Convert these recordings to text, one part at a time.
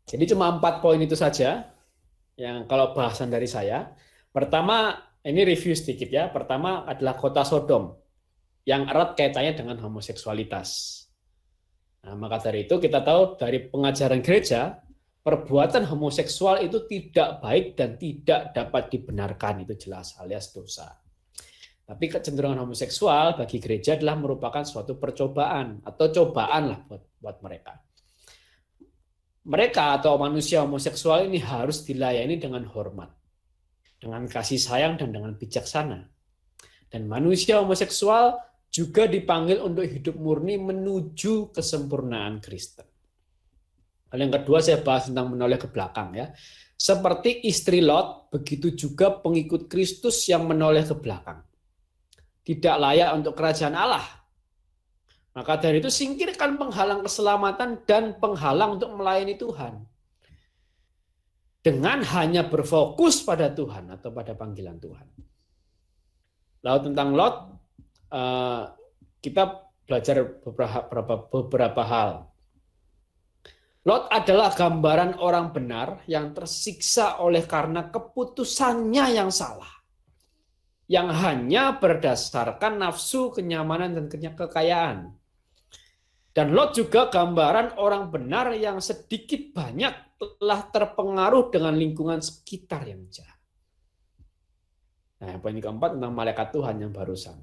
Jadi cuma 4 poin itu saja yang kalau bahasan dari saya. Pertama, ini review sedikit ya. Pertama adalah kota Sodom yang erat kaitannya dengan homoseksualitas. Nah, maka dari itu kita tahu dari pengajaran gereja, perbuatan homoseksual itu tidak baik dan tidak dapat dibenarkan, itu jelas alias dosa. Tapi kecenderungan homoseksual bagi gereja adalah merupakan suatu percobaan atau cobaan lah buat mereka. Mereka atau manusia homoseksual ini harus dilayani dengan hormat, dengan kasih sayang dan dengan bijaksana. Dan manusia homoseksual juga dipanggil untuk hidup murni menuju kesempurnaan Kristen. Hal yang kedua saya bahas tentang menoleh ke belakang ya. Seperti istri Lot, begitu juga pengikut Kristus yang menoleh ke belakang. Tidak layak untuk kerajaan Allah. Maka dari itu singkirkan penghalang keselamatan dan penghalang untuk melayani Tuhan. Dengan hanya berfokus pada Tuhan atau pada panggilan Tuhan. Lalu tentang Lot, kita belajar beberapa hal. Lot adalah gambaran orang benar yang tersiksa oleh karena keputusannya yang salah. Yang hanya berdasarkan nafsu, kenyamanan, dan kekayaan. Dan Lot juga gambaran orang benar yang sedikit banyak telah terpengaruh dengan lingkungan sekitar yang jahat. Nah, poin keempat tentang malaikat Tuhan yang barusan.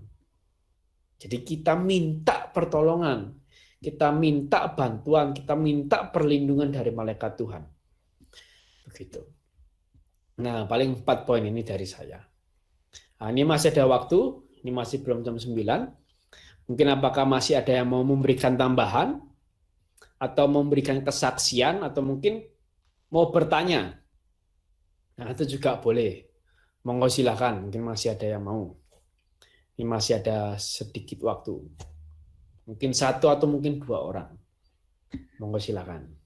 Jadi kita minta pertolongan, kita minta bantuan, kita minta perlindungan dari malaikat Tuhan. Begitu. Nah, paling 4 poin ini dari saya. Nah, ini masih ada waktu, ini masih belum jam 9. Mungkin apakah masih ada yang mau memberikan tambahan, atau memberikan kesaksian, atau mungkin mau bertanya. Nah, itu juga boleh. Monggo silakan, mungkin masih ada yang mau. Ini masih ada sedikit waktu. Mungkin 1 atau mungkin 2 orang. Monggo silakan.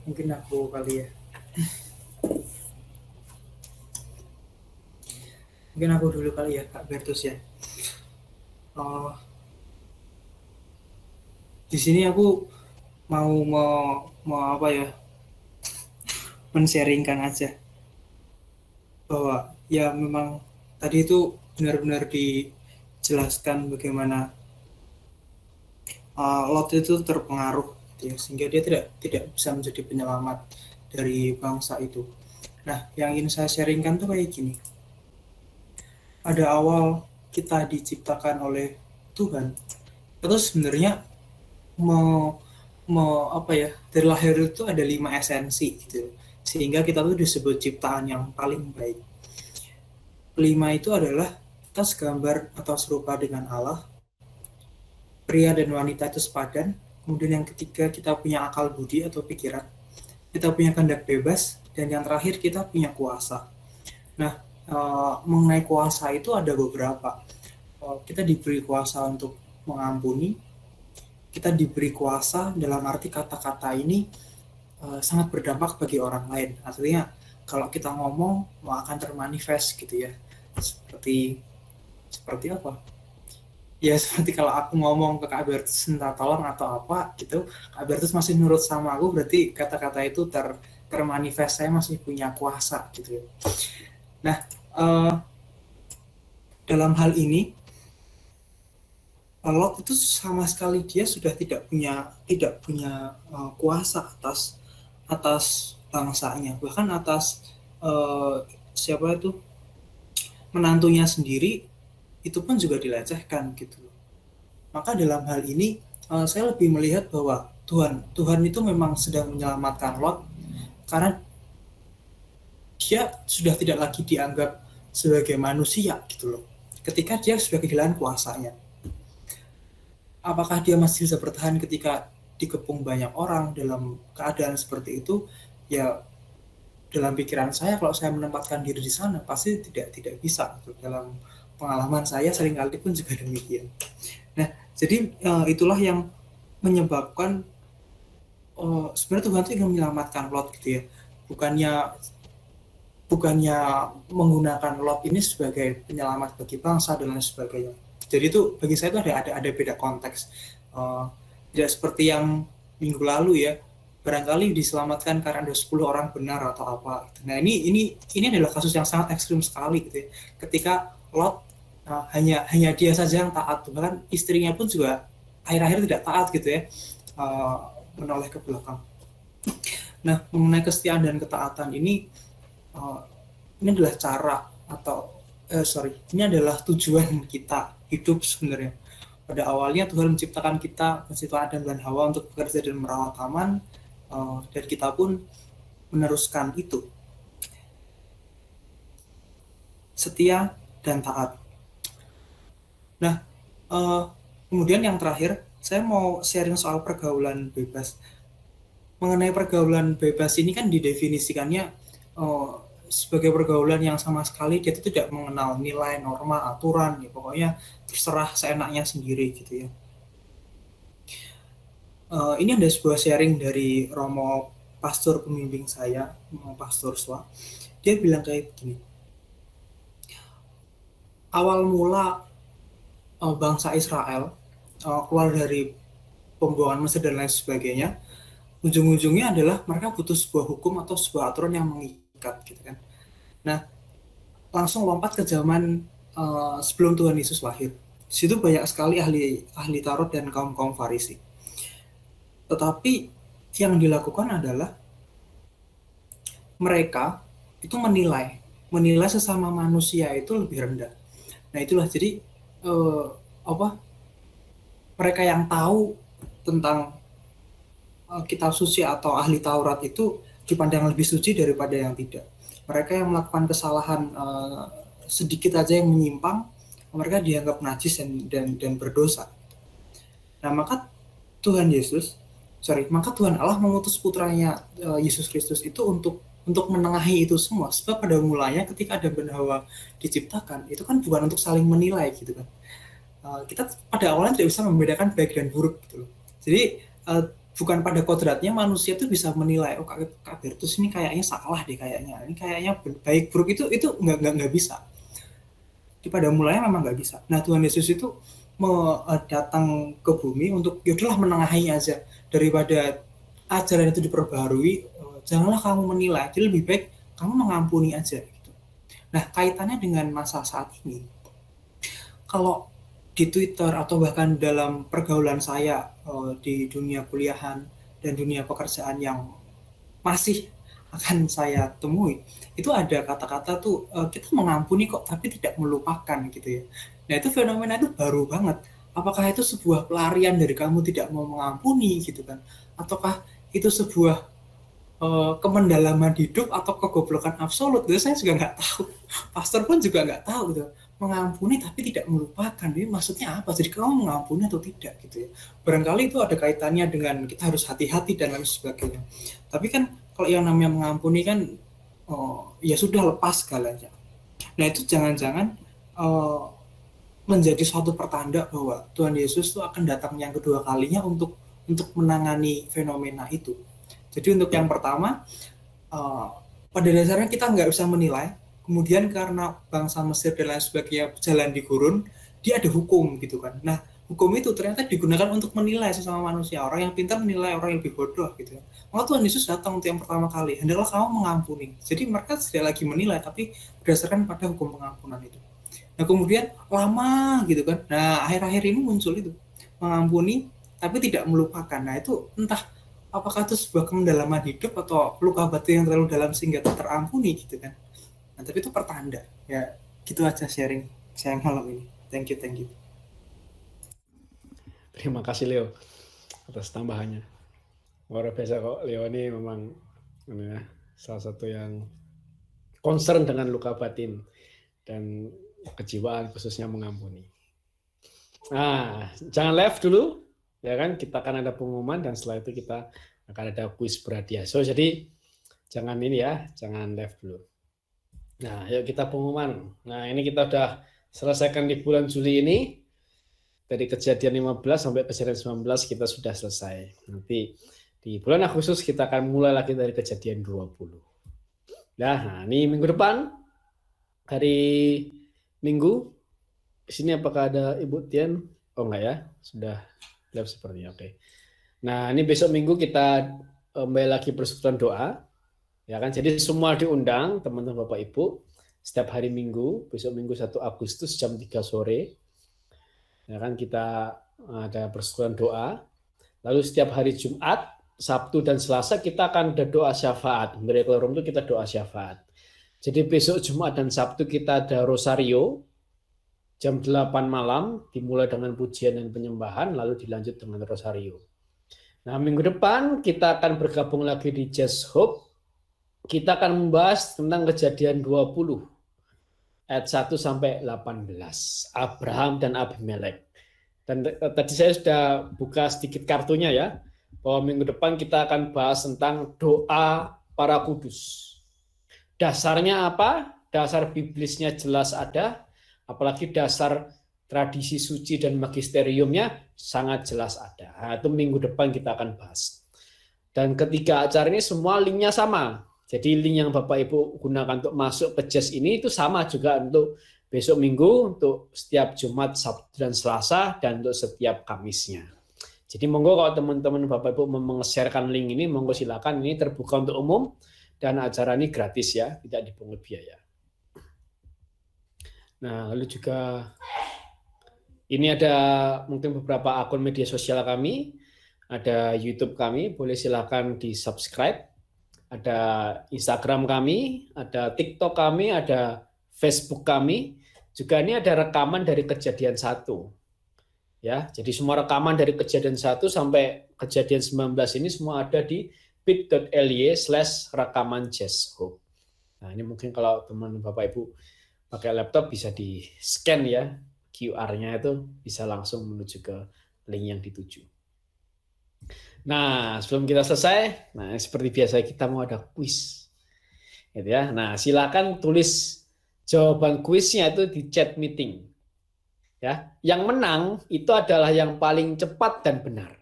Mungkin aku kali ya. Mungkin aku dulu kali ya, Kak Bertus ya. Di sini aku mau apa ya? Men-sharingkan aja bahwa ya memang tadi itu benar-benar dijelaskan bagaimana Lot itu terpengaruh ya, sehingga dia tidak bisa menjadi penyelamat dari bangsa itu. Nah, yang ingin saya sharingkan tuh kayak gini. Pada awal kita diciptakan oleh Tuhan, itu sebenarnya dari lahir itu ada 5 esensi gitu. Sehingga kita tuh disebut ciptaan yang paling baik. 5 itu adalah kita segambar atau serupa dengan Allah. Pria dan wanita itu sepadan. Kemudian yang ketiga, kita punya akal budi atau pikiran. Kita punya kehendak bebas. Dan yang terakhir, kita punya kuasa. Nah, mengenai kuasa itu ada beberapa. Kita diberi kuasa untuk mengampuni. Kita diberi kuasa dalam arti kata-kata ini sangat berdampak bagi orang lain. Artinya, kalau kita ngomong, akan termanifest gitu ya. Seperti apa? Ya seperti kalau aku ngomong ke Kak Bertus minta tolong atau apa gitu, Kak Bertus masih nurut sama aku, berarti kata-kata itu termanifest, saya masih punya kuasa gitu ya. Nah, dalam hal ini Lot itu sama sekali dia sudah tidak punya kuasa atas bangsanya, bahkan atas siapa itu menantunya sendiri itu pun juga dilecehkan gitu. Maka dalam hal ini saya lebih melihat bahwa Tuhan itu memang sedang menyelamatkan Lot karena dia sudah tidak lagi dianggap sebagai manusia gitu loh. Ketika dia sudah kehilangan kuasanya. Apakah dia masih bisa bertahan ketika dikepung banyak orang dalam keadaan seperti itu? Ya dalam pikiran saya, kalau saya menempatkan diri di sana pasti tidak bisa. Dalam pengalaman saya seringkali pun juga demikian. Nah, jadi itulah yang menyebabkan sebenarnya Tuhan itu ingin menyelamatkan Lot gitu ya. Bukannya bukannya menggunakan Lot ini sebagai penyelamat bagi bangsa dan lain sebagainya. Jadi itu bagi saya itu ada beda konteks. Tidak seperti yang minggu lalu ya, barangkali diselamatkan karena ada 10 orang benar atau apa. Nah ini adalah kasus yang sangat ekstrim sekali gitu ya. Ketika Lot hanya dia saja yang taat, bahkan istrinya pun juga akhir-akhir tidak taat gitu ya, menoleh ke belakang. Nah mengenai kesetiaan dan ketaatan ini adalah cara ini adalah tujuan kita hidup sebenarnya. Pada awalnya Tuhan menciptakan kita, penciptaan Adam dan Hawa untuk bekerja dan merawat taman, dan kita pun meneruskan itu. Setia dan taat. Nah, kemudian yang terakhir, saya mau sharing soal pergaulan bebas. Mengenai pergaulan bebas ini kan didefinisikannya sebagai pergaulan yang sama sekali dia itu tidak mengenal nilai, norma, aturan, ya pokoknya terserah seenaknya sendiri gitu ya. Ini ada sebuah sharing dari Romo pastor pembimbing saya, Pastor Swa. Dia bilang kayak begini. Awal mula bangsa Israel keluar dari pembuangan Mesir dan lain sebagainya, ujung-ujungnya adalah mereka butuh sebuah hukum atau sebuah aturan yang mengikat gitu kan. Nah, langsung lompat ke zaman sebelum Tuhan Yesus lahir. Di situ banyak sekali ahli Taurat dan kaum Farisi. Tetapi yang dilakukan adalah mereka itu menilai sesama manusia itu lebih rendah. Nah, itulah jadi mereka yang tahu tentang kitab suci atau ahli Taurat itu dipandang lebih suci daripada yang tidak. Mereka yang melakukan kesalahan sedikit aja yang menyimpang, mereka dianggap najis dan berdosa. Nah, maka Tuhan Allah mengutus putranya Yesus Kristus itu untuk menengahi itu semua. Sebab pada mulanya ketika Adam dan Hawa diciptakan, itu kan bukan untuk saling menilai gitu kan. Kita pada awalnya tidak bisa membedakan baik dan buruk gitu loh. Jadi bukan pada kodratnya manusia itu bisa menilai, oh Kak Bertus ini kayaknya salah deh kayaknya, ini kayaknya baik buruk itu nggak bisa. Di pada mulanya memang nggak bisa. Nah Tuhan Yesus itu datang ke bumi untuk yaudahlah menengahi aja, daripada ajaran itu diperbarui, janganlah kamu menilai, jadi lebih baik kamu mengampuni aja gitu. Nah kaitannya dengan masa saat ini, kalau di Twitter atau bahkan dalam pergaulan saya di dunia kuliahan dan dunia pekerjaan yang masih akan saya temui, itu ada kata-kata tuh kita mengampuni kok tapi tidak melupakan gitu ya. Nah itu fenomena itu baru banget. Apakah itu sebuah pelarian dari kamu tidak mau mengampuni gitu kan? Ataukah itu sebuah kemendalaman hidup atau kegoblokan absolut? Gitu saya juga nggak tahu. Pastor pun juga nggak tahu gitu. Mengampuni tapi tidak melupakan, ini maksudnya apa? Jadi kamu mengampuni atau tidak gitu ya. Barangkali itu ada kaitannya dengan kita harus hati-hati dan lain sebagainya. Tapi kan kalau yang namanya mengampuni kan ya sudah lepas segalanya. Nah itu jangan-jangan menjadi suatu pertanda bahwa Tuhan Yesus itu akan datang yang kedua kalinya untuk menangani fenomena itu. Jadi untuk yang pertama, pada dasarnya kita nggak bisa menilai. Kemudian karena bangsa Mesir dan lain sebagainya jalan di gurun, dia ada hukum gitu kan. Nah, hukum itu ternyata digunakan untuk menilai sesama manusia. Orang yang pintar menilai orang yang lebih bodoh gitu. Maka Tuhan Yesus datang untuk yang pertama kali, hendaklah kamu mengampuni. Jadi mereka tidak lagi menilai, tapi berdasarkan pada hukum pengampunan itu. Nah, kemudian lama gitu kan. Nah, akhir-akhir ini muncul itu, mengampuni tapi tidak melupakan. Nah, itu entah apakah itu sebuah kedalaman hidup atau luka batin yang terlalu dalam sehingga tak terampuni gitu kan. Nah, tapi itu pertanda. Ya, gitu aja sharing saya malam ini. Thank you. Terima kasih Leo atas tambahannya. Luar biasa kok, Leo ini memang salah satu yang concern dengan luka batin dan kejiwaan, khususnya mengampuni. Nah, jangan left dulu, ya kan? Kita akan ada pengumuman dan setelah itu kita akan ada kuis berhadiah. So, jadi jangan ini ya, jangan left dulu. Nah, yuk kita pengumuman. Nah, ini kita udah selesaikan di bulan Juli ini. Dari kejadian 15 sampai kejadian 19 kita sudah selesai. Nanti di bulan Agustus kita akan mulai lagi dari kejadian 20. Nah, ini minggu depan, hari Minggu, di sini apakah ada Ibu Tian? Oh enggak ya, sudah live sepertinya. Oke. Nah, ini besok Minggu kita kembali lagi persekutuan doa, ya kan? Jadi semua diundang, teman-teman Bapak Ibu, setiap hari Minggu, besok Minggu 1 Agustus jam 3 sore, ya kan? Kita ada persekutuan doa. Lalu setiap hari Jumat, Sabtu dan Selasa kita akan ada doa syafaat. Miracle Room itu kita doa syafaat. Jadi besok Jumat dan Sabtu kita ada rosario jam 8 malam, dimulai dengan pujian dan penyembahan, lalu dilanjut dengan rosario. Nah, minggu depan kita akan bergabung lagi di Just Hope. Kita akan membahas tentang Kejadian 20 ayat 1 sampai 18, Abraham dan Abimelek. Dan tadi saya sudah buka sedikit kartunya ya, bahwa minggu depan kita akan bahas tentang doa para kudus. Dasarnya apa? Dasar biblisnya jelas ada, apalagi dasar tradisi suci dan magisteriumnya sangat jelas ada. Nah, itu minggu depan kita akan bahas. Dan ketiga acara ini semua linknya sama. Jadi link yang Bapak Ibu gunakan untuk masuk ke JES ini itu sama juga untuk besok Minggu, untuk setiap Jumat, Sabtu, dan Selasa, dan untuk setiap Kamisnya. Jadi monggo kalau teman-teman Bapak Ibu mau meng-sharekan link ini, monggo silakan, ini terbuka untuk umum, dan acara ini gratis ya, tidak dipungut biaya. Nah, lalu juga ini ada mungkin beberapa akun media sosial kami, ada YouTube kami, boleh silakan di-subscribe, ada Instagram kami, ada TikTok kami, ada Facebook kami, juga ini ada rekaman dari Kejadian 1. Ya, jadi semua rekaman dari Kejadian 1 sampai Kejadian 19 ini semua ada di bit.ly/rekaman Just Hope. Nah, ini mungkin kalau teman Bapak Ibu pakai laptop bisa di-scan ya, QR-nya itu bisa langsung menuju ke link yang dituju. Nah, sebelum kita selesai, nah seperti biasa kita mau ada kuis. Gitu ya. Nah, silakan tulis jawaban kuisnya itu di chat meeting. Ya, yang menang itu adalah yang paling cepat dan benar.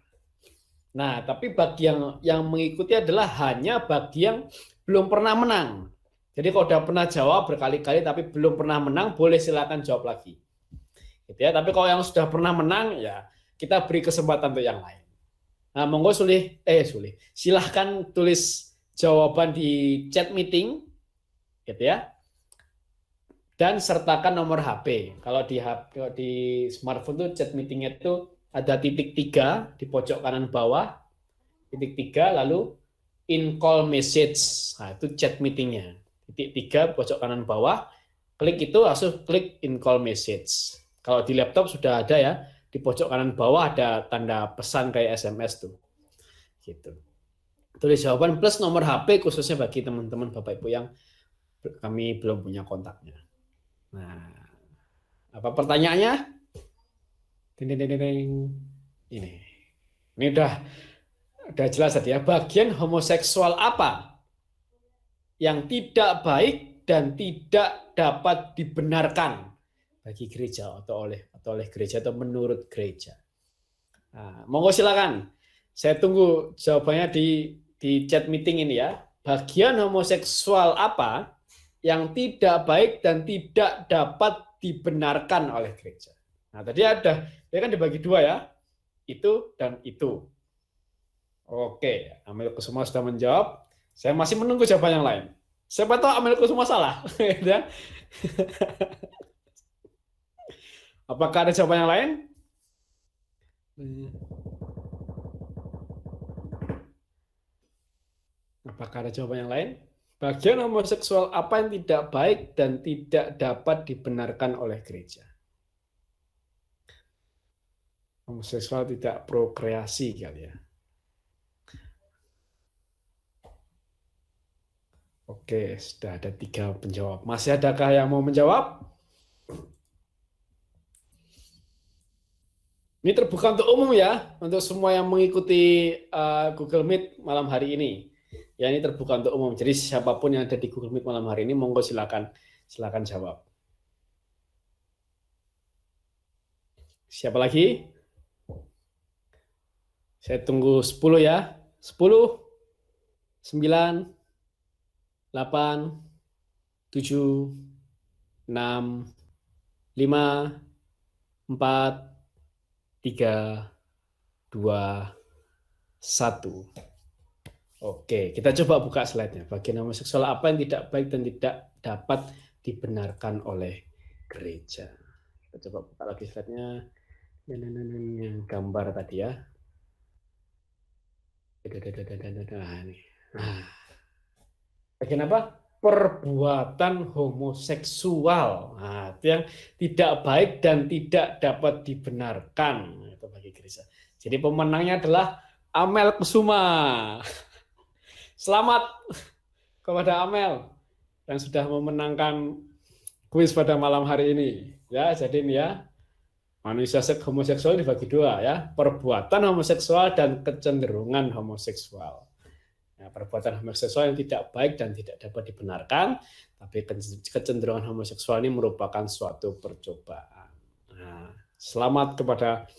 Nah, tapi bagi yang mengikuti adalah hanya bagi yang belum pernah menang. Jadi kalau sudah pernah jawab berkali-kali tapi belum pernah menang, boleh silakan jawab lagi. Gitu ya. Tapi kalau yang sudah pernah menang, ya kita beri kesempatan untuk yang lain. Nah, monggo silahkan tulis jawaban di chat meeting, gitu ya. Dan sertakan nomor HP. Kalau di smartphone tuh chat meetingnya itu ada titik 3 di pojok kanan bawah, titik 3 lalu in call message. Nah, itu chat meetingnya. Titik 3 pojok kanan bawah, klik itu langsung klik in call message. Kalau di laptop sudah ada ya, di pojok kanan bawah ada tanda pesan kayak SMS tuh. Gitu. Tulis jawaban plus nomor HP khususnya bagi teman-teman Bapak Ibu yang kami belum punya kontaknya. Nah, apa pertanyaannya? Ini udah jelas tadi ya. Bagian homoseksual apa yang tidak baik dan tidak dapat dibenarkan bagi gereja atau oleh gereja atau menurut gereja? Nah, monggo silakan. Saya tunggu jawabannya di chat meeting ini ya. Bagian homoseksual apa yang tidak baik dan tidak dapat dibenarkan oleh gereja? Nah, tadi dia kan dibagi 2 ya. Itu dan itu. Oke, Amel Kusuma sudah menjawab. Saya masih menunggu jawaban yang lain. Siapa tahu Amel Kusuma salah. Apakah ada jawaban yang lain? Apakah ada jawaban yang lain? Bagian homoseksual apa yang tidak baik dan tidak dapat dibenarkan oleh gereja? Homoseksual tidak prokreasi kali ya. Oke, sudah ada 3 penjawab. Masih adakah yang mau menjawab? Ini terbuka untuk umum ya, untuk semua yang mengikuti Google Meet malam hari ini. Ya, ini terbuka untuk umum. Jadi siapapun yang ada di Google Meet malam hari ini, monggo silakan jawab. Siapa lagi? Saya tunggu 10 ya. 10, 9, 8, 7, 6, 5, 4, 3, 2, 1. Oke, kita coba buka slide-nya. Bagian homoseksual apa yang tidak baik dan tidak dapat dibenarkan oleh gereja. Kita coba buka lagi slide-nya. Yang gambar tadi ya. Nah, bagian apa? Perbuatan homoseksual. Nah, itu yang tidak baik dan tidak dapat dibenarkan. Itu bagi gereja. Jadi pemenangnya adalah Amel Kusuma. Selamat kepada Amel yang sudah memenangkan kuis pada malam hari ini. Ya, jadi ini ya, manusia homoseksual dibagi dua ya, perbuatan homoseksual dan kecenderungan homoseksual. Ya, perbuatan homoseksual yang tidak baik dan tidak dapat dibenarkan, tapi kecenderungan homoseksual ini merupakan suatu percobaan. Nah, selamat kepada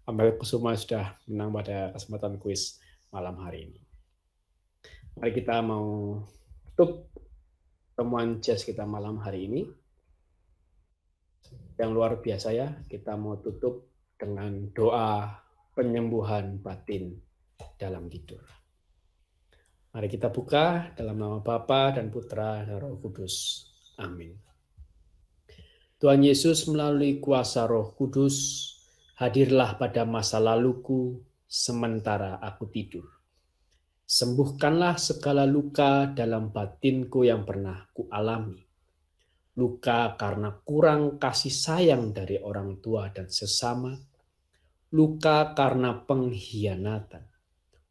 Amel Kusuma sudah menang pada kesempatan kuis malam hari ini. Mari kita mau tutup temuan jazz kita malam hari ini. Yang luar biasa ya, kita mau tutup dengan doa penyembuhan batin dalam tidur. Mari kita buka dalam nama Bapa dan Putra dan Roh Kudus. Amin. Tuhan Yesus melalui kuasa Roh Kudus, hadirlah pada masa laluku sementara aku tidur. Sembuhkanlah segala luka dalam batinku yang pernah kualami. Luka karena kurang kasih sayang dari orang tua dan sesama. Luka karena pengkhianatan.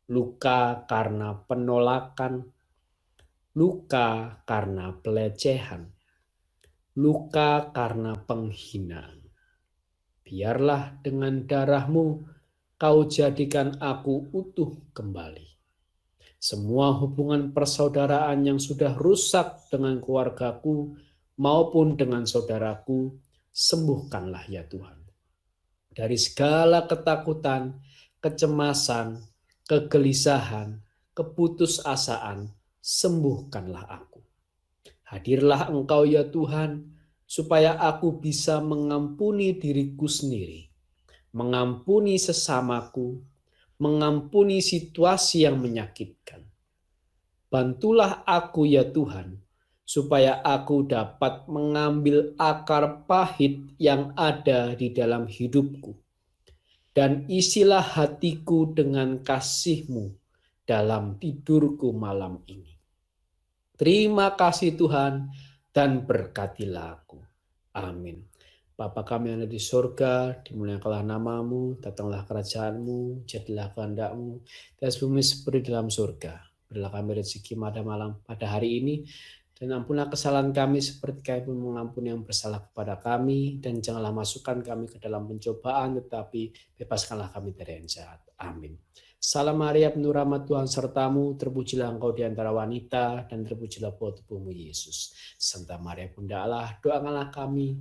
Luka karena penolakan. Luka karena pelecehan. Luka karena penghinaan. Biarlah dengan darah-Mu Kau jadikan aku utuh kembali. Semua hubungan persaudaraan yang sudah rusak dengan keluargaku maupun dengan saudaraku, sembuhkanlah ya Tuhan. Dari segala ketakutan, kecemasan, kegelisahan, keputusasaan, sembuhkanlah aku. Hadirlah Engkau ya Tuhan, supaya aku bisa mengampuni diriku sendiri, mengampuni sesamaku, mengampuni situasi yang menyakitkan. Bantulah aku ya Tuhan, supaya aku dapat mengambil akar pahit yang ada di dalam hidupku. Dan isilah hatiku dengan kasih-Mu dalam tidurku malam ini. Terima kasih Tuhan, dan berkatilah aku. Amin. Bapa kami yang ada di surga, dimuliakanlah nama-Mu, datanglah kerajaan-Mu, jadilah kehendak-Mu, di atas bumi seperti dalam surga. Berilah kami rezeki pada hari ini, dan ampunilah kesalahan kami seperti kami pun mengampuni yang bersalah kepada kami, dan janganlah masukkan kami ke dalam pencobaan, tetapi bebaskanlah kami dari yang jahat. Amin. Salam Maria, penuh rahmat Tuhan sertamu, terpujilah engkau di antara wanita, dan terpujilah buah tubuhmu Yesus. Santa Maria Bunda Allah, doakanlah kami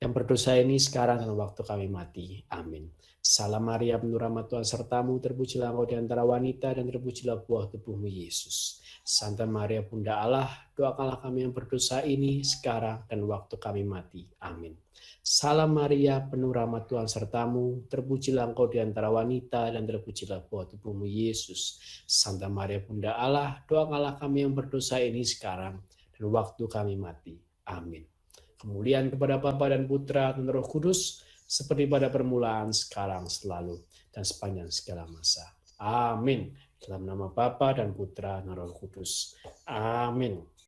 yang berdosa ini sekarang dan waktu kami mati. Amin. Salam Maria, penuh rahmat Tuhan sertamu, terpujilah engkau di antara wanita, dan terpujilah buah tubuhmu Yesus. Santa Maria Bunda Allah, doakanlah kami yang berdosa ini sekarang dan waktu kami mati. Amin. Salam Maria, penuh rahmat Tuhan sertamu, terpujilah engkau di antara wanita, dan terpujilah buah tubuhmu Yesus. Santa Maria Bunda Allah, doakanlah kami yang berdosa ini sekarang dan waktu kami mati. Amin. Kemuliaan kepada Bapa dan Putra dan Roh Kudus, seperti pada permulaan, sekarang, selalu, dan sepanjang segala masa. Amin. Dalam nama Bapa dan Putra dan Roh Kudus. Amin.